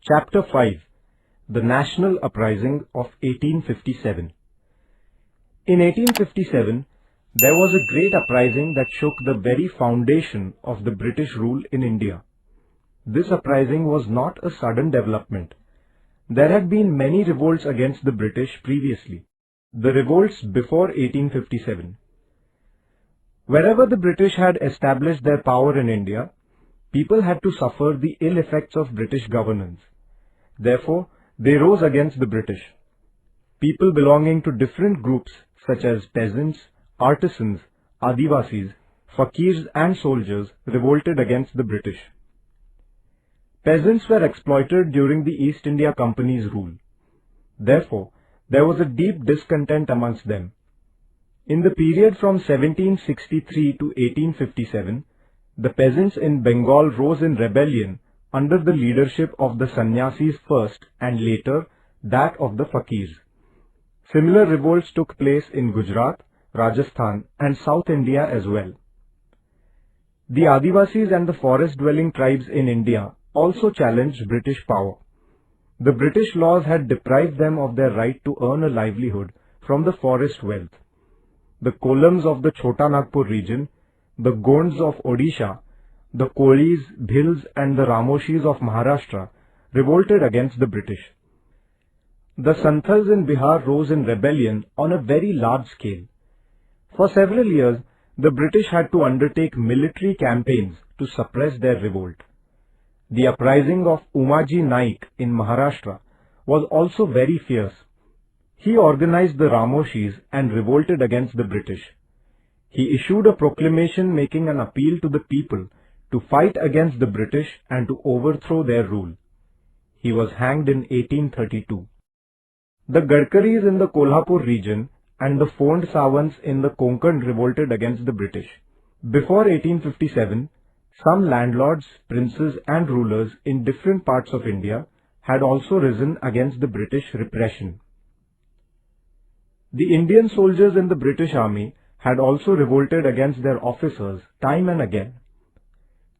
Chapter 5. The National Uprising of 1857. In 1857, there was a great uprising that shook the very foundation of the British rule in India. This uprising was not a sudden development. There had been many revolts against the British previously, the revolts before 1857. Wherever the British had established their power in India, people had to suffer the ill effects of British governance. Therefore, they rose against the British. People belonging to different groups such as peasants, artisans, Adivasis, fakirs and soldiers revolted against the British. Peasants were exploited during the East India Company's rule. Therefore, there was a deep discontent amongst them. In the period from 1763 to 1857, the peasants in Bengal rose in rebellion under the leadership of the sannyasis first and later that of the fakirs. Similar revolts took place in Gujarat, Rajasthan and South India as well. The Adivasis and the forest-dwelling tribes in India also challenged British power. The British laws had deprived them of their right to earn a livelihood from the forest wealth. The Kolams of the Chota Nagpur region, the Gonds of Odisha, the Kolis, Bhils and the Ramoshis of Maharashtra revolted against the British. The Santhals in Bihar rose in rebellion on a very large scale. For several years, the British had to undertake military campaigns to suppress their revolt. The uprising of Umaji Naik in Maharashtra was also very fierce. He organized the Ramoshis and revolted against the British. He issued a proclamation making an appeal to the people to fight against the British and to overthrow their rule. He was hanged in 1832. The Gadkaris in the Kolhapur region and the Fond Sawants in the Konkan revolted against the British. Before 1857, some landlords, princes and rulers in different parts of India had also risen against the British repression. The Indian soldiers in the British Army had also revolted against their officers time and again.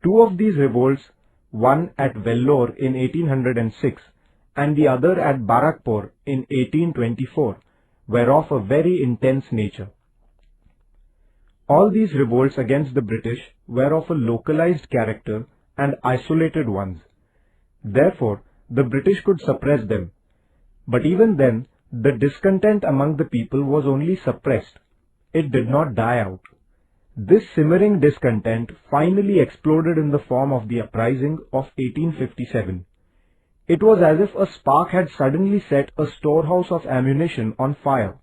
Two of these revolts, one at Vellore in 1806 and the other at Barakpur in 1824, were of a very intense nature. All these revolts against the British were of a localized character and isolated ones. Therefore, the British could suppress them. But even then, the discontent among the people was only suppressed. It did not die out. This simmering discontent finally exploded in the form of the uprising of 1857. It was as if a spark had suddenly set a storehouse of ammunition on fire.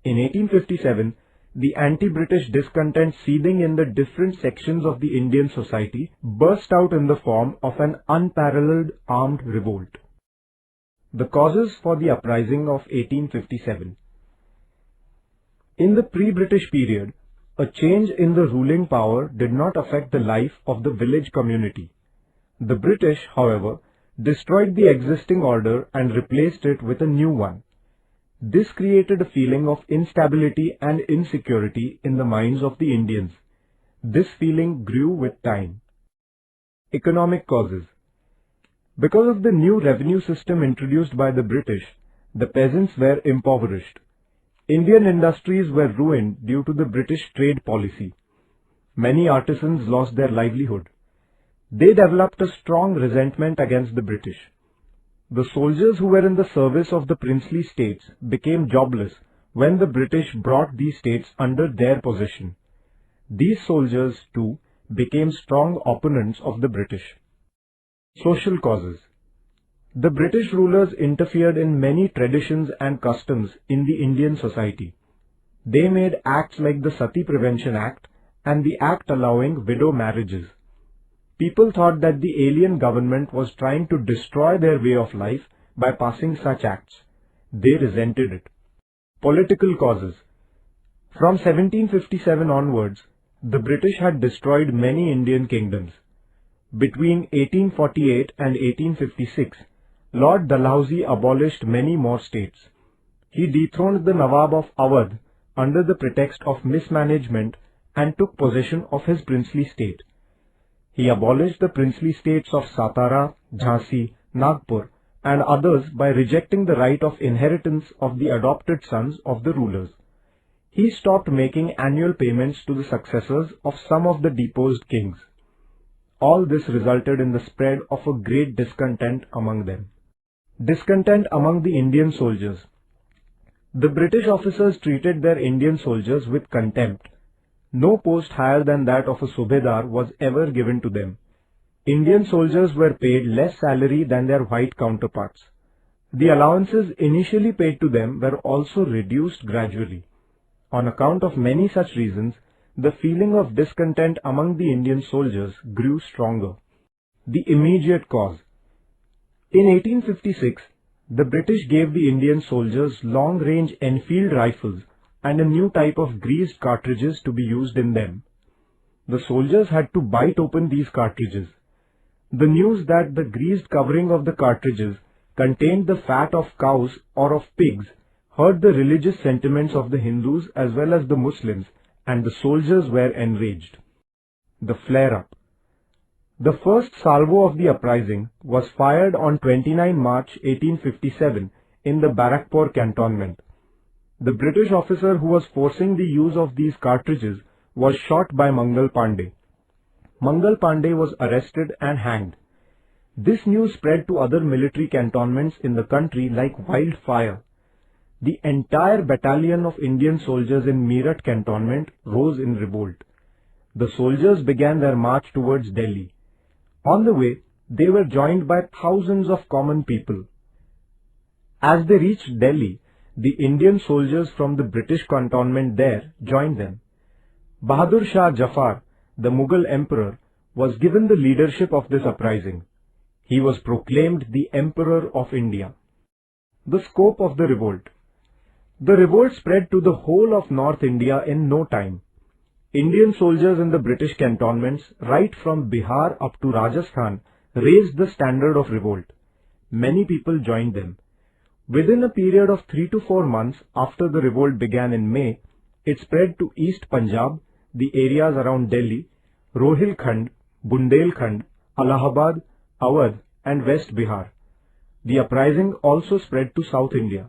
In 1857, the anti-British discontent seething in the different sections of the Indian society burst out in the form of an unparalleled armed revolt. The causes for the uprising of 1857. In the pre-British period, a change in the ruling power did not affect the life of the village community. The British, however, destroyed the existing order and replaced it with a new one. This created a feeling of instability and insecurity in the minds of the Indians. This feeling grew with time. Economic causes. Because of the new revenue system introduced by the British, the peasants were impoverished. Indian industries were ruined due to the British trade policy. Many artisans lost their livelihood. They developed a strong resentment against the British. The soldiers who were in the service of the princely states became jobless when the British brought these states under their possession. These soldiers, too, became strong opponents of the British. Social causes. The British rulers interfered in many traditions and customs in the Indian society. They made acts like the Sati Prevention Act and the act allowing widow marriages. People thought that the alien government was trying to destroy their way of life by passing such acts. They resented it. Political causes. From 1757 onwards, the British had destroyed many Indian kingdoms. Between 1848 and 1856, Lord Dalhousie abolished many more states. He dethroned the Nawab of Awadh under the pretext of mismanagement and took possession of his princely state. He abolished the princely states of Satara, Jhansi, Nagpur and others by rejecting the right of inheritance of the adopted sons of the rulers. He stopped making annual payments to the successors of some of the deposed kings. All this resulted in the spread of a great discontent among them. Discontent among the Indian soldiers. The British officers treated their Indian soldiers with contempt. No post higher than that of a subedar was ever given to them. Indian soldiers were paid less salary than their white counterparts. The allowances initially paid to them were also reduced gradually. On account of many such reasons, the feeling of discontent among the Indian soldiers grew stronger. The immediate cause. In 1856, the British gave the Indian soldiers long-range Enfield rifles and a new type of greased cartridges to be used in them. The soldiers had to bite open these cartridges. The news that the greased covering of the cartridges contained the fat of cows or of pigs hurt the religious sentiments of the Hindus as well as the Muslims, and the soldiers were enraged. The flare-up. The first salvo of the uprising was fired on 29 March 1857 in the Barakpur cantonment. The British officer who was forcing the use of these cartridges was shot by Mangal Pandey. Mangal Pandey was arrested and hanged. This news spread to other military cantonments in the country like wildfire. The entire battalion of Indian soldiers in Meerut cantonment rose in revolt. The soldiers began their march towards Delhi. On the way, they were joined by thousands of common people. As they reached Delhi, the Indian soldiers from the British cantonment there joined them. Bahadur Shah Jafar, the Mughal emperor, was given the leadership of this uprising. He was proclaimed the Emperor of India. The scope of the revolt. The revolt spread to the whole of North India in no time. Indian soldiers in the British cantonments, right from Bihar up to Rajasthan, raised the standard of revolt. Many people joined them. Within a period of 3 to 4 months after the revolt began in May, it spread to East Punjab, the areas around Delhi, Rohilkhand, Bundelkhand, Allahabad, Awadh and West Bihar. The uprising also spread to South India.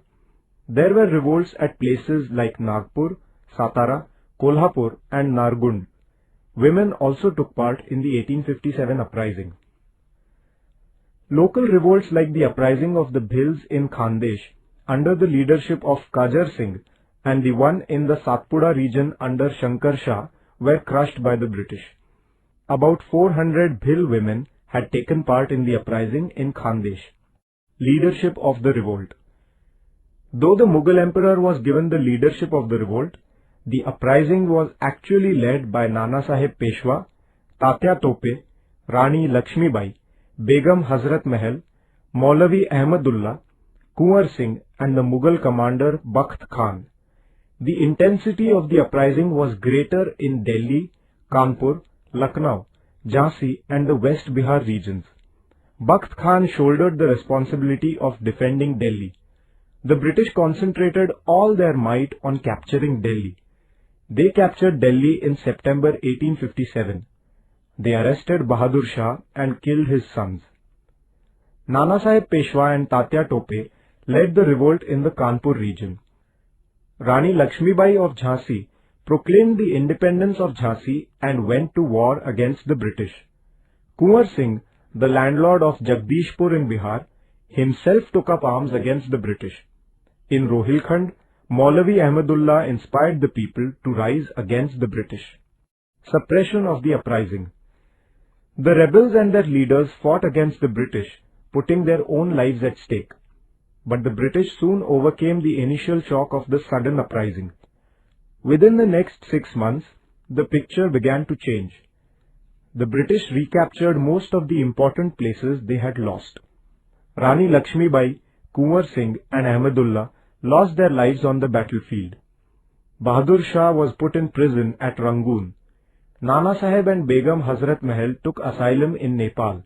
There were revolts at places like Nagpur, Satara, Kolhapur and Nargund. Women also took part in the 1857 uprising. Local revolts like the uprising of the Bhils in Khandesh under the leadership of Kajar Singh and the one in the Satpura region under Shankar Shah were crushed by the British. About 400 Bhil women had taken part in the uprising in Khandesh. Leadership of the revolt. Though the Mughal emperor was given the leadership of the revolt, the uprising was actually led by Nana Sahib Peshwa, Tatya Tope, Rani Lakshmibai, Begum Hazrat Mahal, Maulavi Ahmadullah, Kunwar Singh and the Mughal commander Bakht Khan. The intensity of the uprising was greater in Delhi, Kanpur, Lucknow, Jhansi and the West Bihar regions. Bakht Khan shouldered the responsibility of defending Delhi. The British concentrated all their might on capturing Delhi. They captured Delhi in September 1857. They arrested Bahadur Shah and killed his sons. Nana Sahib Peshwa and Tatya Tope led the revolt in the Kanpur region. Rani Lakshmibai of Jhansi proclaimed the independence of Jhansi and went to war against the British. Kunwar Singh, the landlord of Jagdishpur in Bihar, himself took up arms against the British. In Rohilkhand, Maulavi Ahmadullah inspired the people to rise against the British. Suppression of the uprising. The rebels and their leaders fought against the British, putting their own lives at stake. But the British soon overcame the initial shock of the sudden uprising. Within the next 6 months, the picture began to change. The British recaptured most of the important places they had lost. Rani Lakshmibai, Kunwar Singh and Ahmadullah lost their lives on the battlefield. Bahadur Shah was put in prison at Rangoon. Nana Sahib and Begum Hazrat Mahal took asylum in Nepal.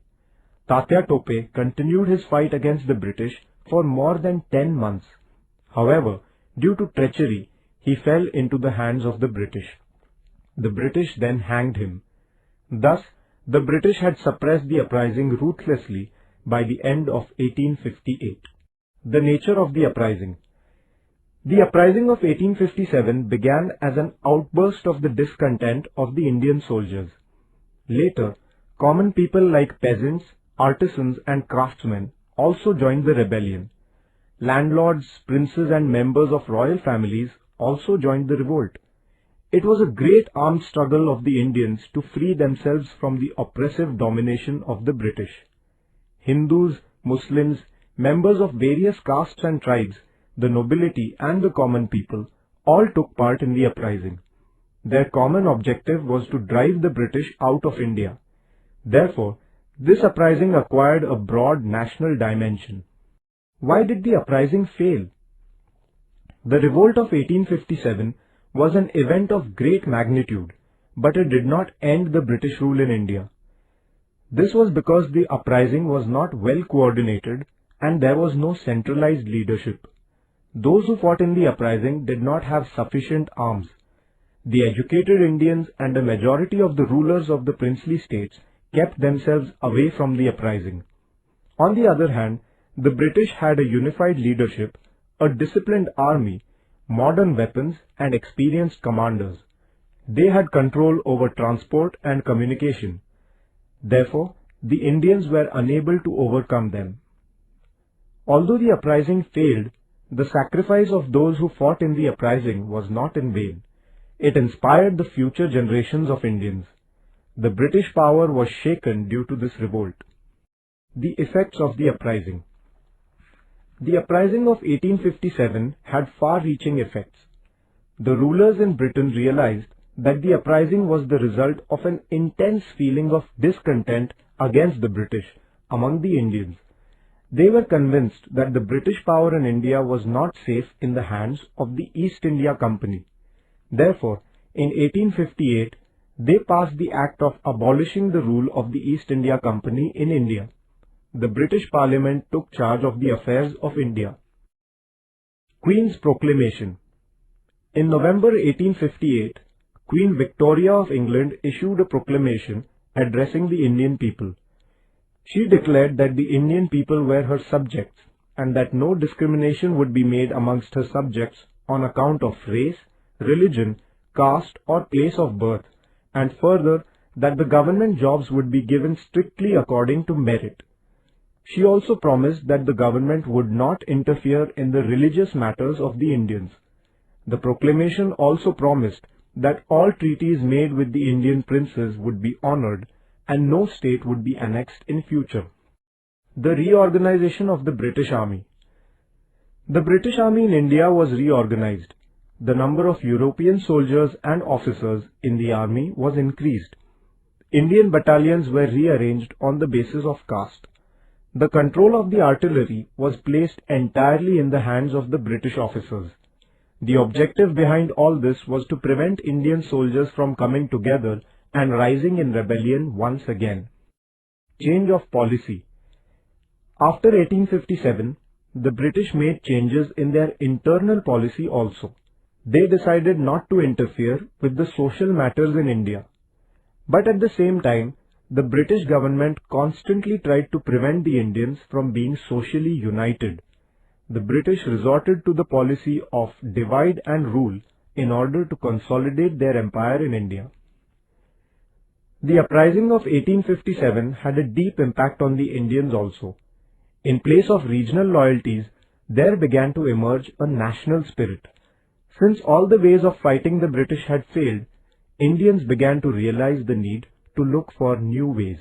Tatya Tope continued his fight against the British for more than 10 months. However, Due to treachery, he fell into the hands of the British. The British then hanged him. Thus, the British had suppressed the uprising ruthlessly by the end of 1858. The nature of the uprising. The uprising of 1857 began as an outburst of the discontent of the Indian soldiers. Later, common people like peasants, artisans and craftsmen also joined the rebellion. Landlords, princes and members of royal families also joined the revolt. It was a great armed struggle of the Indians to free themselves from the oppressive domination of the British. Hindus, Muslims, members of various castes and tribes, the nobility and the common people all took part in the uprising. Their common objective was to drive the British out of India. Therefore, this uprising acquired a broad national dimension. Why did the uprising fail? The revolt of 1857 was an event of great magnitude, but it did not end the British rule in India. This was because the uprising was not well coordinated and there was no centralized leadership. Those who fought in the uprising did not have sufficient arms. The educated Indians and a majority of the rulers of the princely states kept themselves away from the uprising. On the other hand, the British had a unified leadership, a disciplined army, modern weapons and experienced commanders. They had control over transport and communication. Therefore, the Indians were unable to overcome them. Although the uprising failed, the sacrifice of those who fought in the uprising was not in vain. It inspired the future generations of Indians. The British power was shaken due to this revolt. The effects of the uprising. The uprising of 1857 had far-reaching effects. The rulers in Britain realized that the uprising was the result of an intense feeling of discontent against the British among the Indians. They were convinced that the British power in India was not safe in the hands of the East India Company. Therefore, in 1858, they passed the Act of abolishing the rule of the East India Company in India. The British Parliament took charge of the affairs of India. Queen's Proclamation. In November 1858, Queen Victoria of England issued a proclamation addressing the Indian people. She declared that the Indian people were her subjects and that no discrimination would be made amongst her subjects on account of race, religion, caste or place of birth, and further that the government jobs would be given strictly according to merit. She also promised that the government would not interfere in the religious matters of the Indians. The proclamation also promised that all treaties made with the Indian princes would be honored and no state would be annexed in future. The reorganization of the British Army. The British Army in India was reorganized. The number of European soldiers and officers in the army was increased. Indian battalions were rearranged on the basis of caste. The control of the artillery was placed entirely in the hands of the British officers. The objective behind all this was to prevent Indian soldiers from coming together and rising in rebellion once again. Change of policy. After 1857, the British made changes in their internal policy also. They decided not to interfere with the social matters in India. But at the same time, the British government constantly tried to prevent the Indians from being socially united. The British resorted to the policy of divide and rule in order to consolidate their empire in India. The uprising of 1857 had a deep impact on the Indians also. In place of regional loyalties, there began to emerge a national spirit. Since all the ways of fighting the British had failed, Indians began to realize the need to look for new ways.